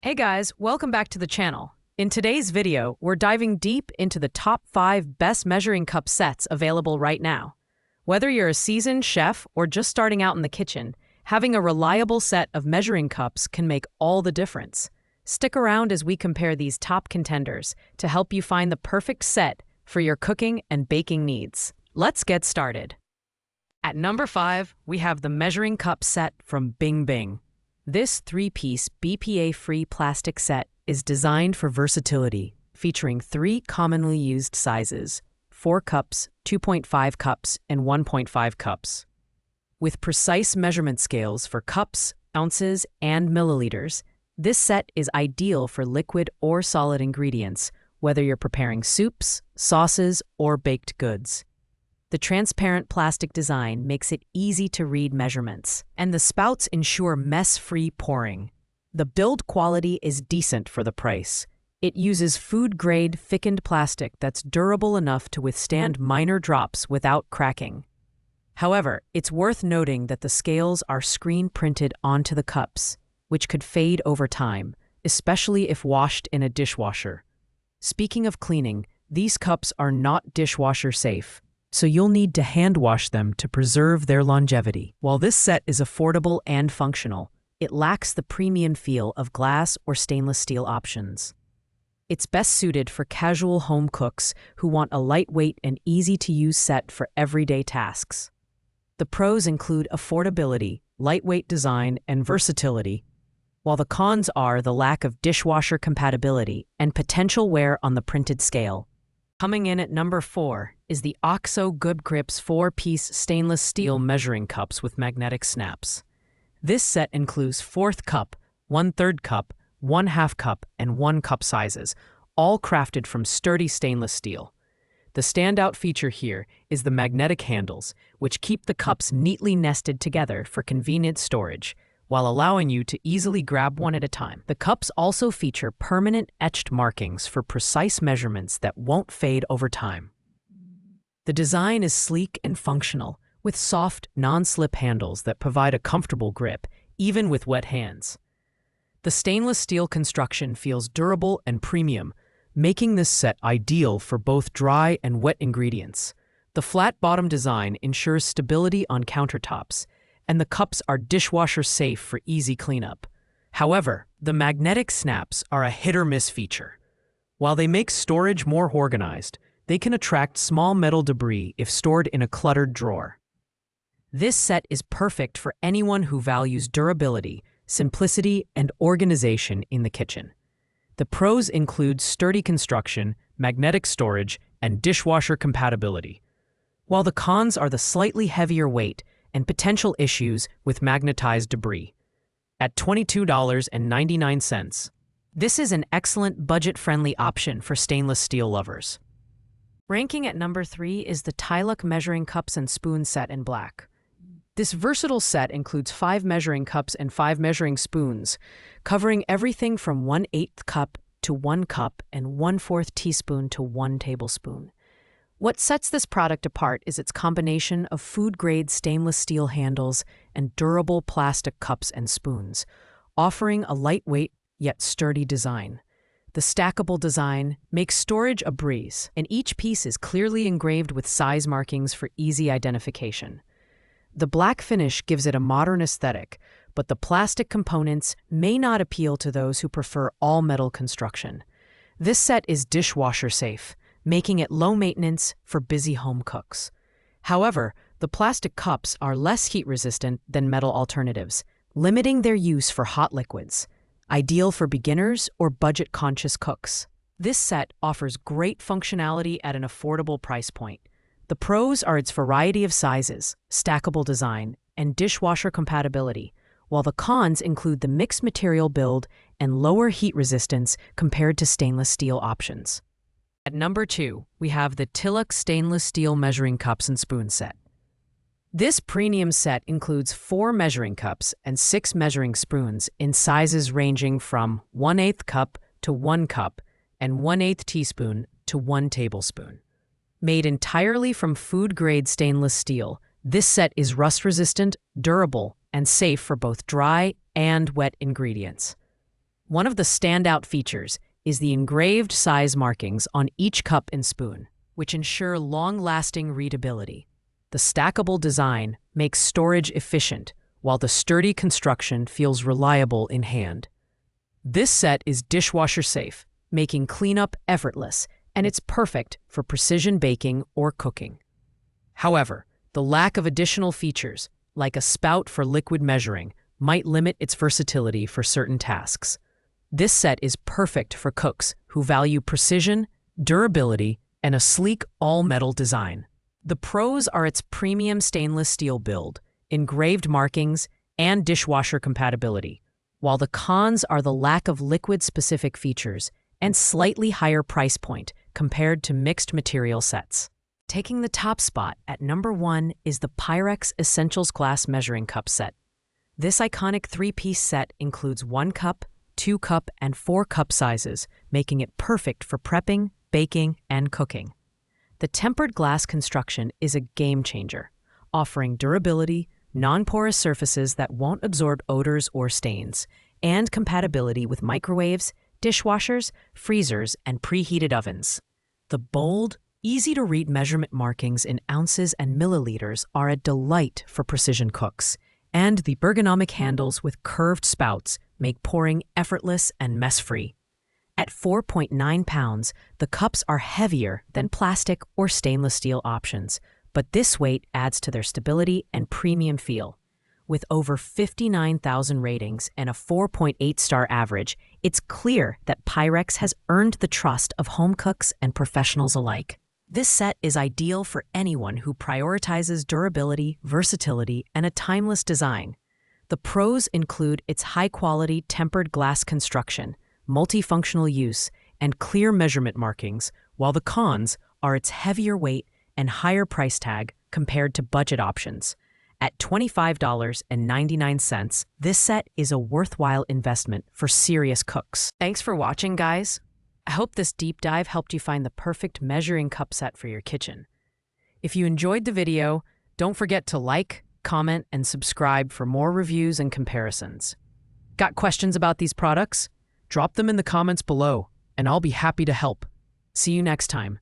Hey guys, welcome back to the channel. In today's video, we're diving deep into the top 5 best measuring cup sets available right now. Whether you're a seasoned chef or just starting out in the kitchen, having a reliable set of measuring cups can make all the difference. Stick around as we compare these top contenders to help you find the perfect set for your cooking and baking needs. Let's get started. At number 5, we have the measuring cup set from Bing Bing. This 3-piece BPA-free plastic set is designed for versatility, featuring 3 commonly used sizes: 4 cups, 2.5 cups, and 1.5 cups. With precise measurement scales for cups, ounces, and milliliters, this set is ideal for liquid or solid ingredients, whether you're preparing soups, sauces, or baked goods. The transparent plastic design makes it easy to read measurements, and the spouts ensure mess-free pouring. The build quality is decent for the price. It uses food-grade thickened plastic that's durable enough to withstand minor drops without cracking. However, it's worth noting that the scales are screen-printed onto the cups, which could fade over time, especially if washed in a dishwasher. Speaking of cleaning, these cups are not dishwasher safe, so you'll need to hand wash them to preserve their longevity. While this set is affordable and functional, it lacks the premium feel of glass or stainless steel options. It's best suited for casual home cooks who want a lightweight and easy-to-use set for everyday tasks. The pros include affordability, lightweight design, and versatility, while the cons are the lack of dishwasher compatibility and potential wear on the printed scale. Coming in at number 4 is the OXO Good Grips 4-piece stainless steel measuring cups with magnetic snaps. This set includes 4th cup, 1/3 cup, 1/2 cup, and 1 cup sizes, all crafted from sturdy stainless steel. The standout feature here is the magnetic handles, which keep the cups neatly nested together for convenient storage, while allowing you to easily grab one at a time. The cups also feature permanent etched markings for precise measurements that won't fade over time. The design is sleek and functional, with soft, non-slip handles that provide a comfortable grip, even with wet hands. The stainless steel construction feels durable and premium, making this set ideal for both dry and wet ingredients. The flat bottom design ensures stability on countertops, and the cups are dishwasher safe for easy cleanup. However, the magnetic snaps are a hit-or-miss feature. While they make storage more organized, they can attract small metal debris if stored in a cluttered drawer. This set is perfect for anyone who values durability, simplicity, and organization in the kitchen. The pros include sturdy construction, magnetic storage, and dishwasher compatibility, while the cons are the slightly heavier weight and potential issues with magnetized debris. At $22.99, this is an excellent budget-friendly option for stainless steel lovers. Ranking at number 3 is the TILUCK measuring cups and spoon set in black. This versatile set includes 5 measuring cups and 5 measuring spoons, covering everything from 1/8 cup to 1 cup and 1/4 teaspoon to 1 tablespoon. What sets this product apart is its combination of food-grade stainless steel handles and durable plastic cups and spoons, offering a lightweight yet sturdy design. The stackable design makes storage a breeze, and each piece is clearly engraved with size markings for easy identification. The black finish gives it a modern aesthetic, but the plastic components may not appeal to those who prefer all-metal construction. This set is dishwasher safe, making it low maintenance for busy home cooks. However, the plastic cups are less heat-resistant than metal alternatives, limiting their use for hot liquids, ideal for beginners or budget-conscious cooks. This set offers great functionality at an affordable price point. The pros are its variety of sizes, stackable design, and dishwasher compatibility, while the cons include the mixed material build and lower heat resistance compared to stainless steel options. At number 2, we have the TILUCK stainless steel measuring cups and spoon set. This premium set includes 4 measuring cups and 6 measuring spoons in sizes ranging from 1/8 cup to 1 cup and 1/8 teaspoon to 1 tablespoon. Made entirely from food-grade stainless steel, this set is rust-resistant, durable, and safe for both dry and wet ingredients. One of the standout features is the engraved size markings on each cup and spoon, which ensure long-lasting readability. The stackable design makes storage efficient, while the sturdy construction feels reliable in hand. This set is dishwasher safe, making cleanup effortless, and it's perfect for precision baking or cooking. However, the lack of additional features, like a spout for liquid measuring, might limit its versatility for certain tasks. This set is perfect for cooks who value precision, durability, and a sleek all-metal design. The pros are its premium stainless steel build, engraved markings, and dishwasher compatibility, while the cons are the lack of liquid-specific features and slightly higher price point compared to mixed material sets. Taking the top spot at number 1 is the Pyrex Essentials Glass Measuring Cup Set. This iconic 3-piece set includes 1 cup, 2 cup, and 4 cup sizes, making it perfect for prepping, baking, and cooking. The tempered glass construction is a game changer, offering durability, non-porous surfaces that won't absorb odors or stains, and compatibility with microwaves, dishwashers, freezers, and preheated ovens. The bold, easy-to-read measurement markings in ounces and milliliters are a delight for precision cooks, and the ergonomic handles with curved spouts make pouring effortless and mess-free. At 4.9 pounds, the cups are heavier than plastic or stainless steel options, but this weight adds to their stability and premium feel. With over 59,000 ratings and a 4.8-star average, it's clear that Pyrex has earned the trust of home cooks and professionals alike. This set is ideal for anyone who prioritizes durability, versatility, and a timeless design. The pros include its high-quality tempered glass construction, multifunctional use, and clear measurement markings, while the cons are its heavier weight and higher price tag compared to budget options. At $25.99, this set is a worthwhile investment for serious cooks. Thanks for watching, guys. I hope this deep dive helped you find the perfect measuring cup set for your kitchen. If you enjoyed the video, don't forget to like, comment, and subscribe for more reviews and comparisons. Got questions about these products? Drop them in the comments below, and I'll be happy to help. See you next time.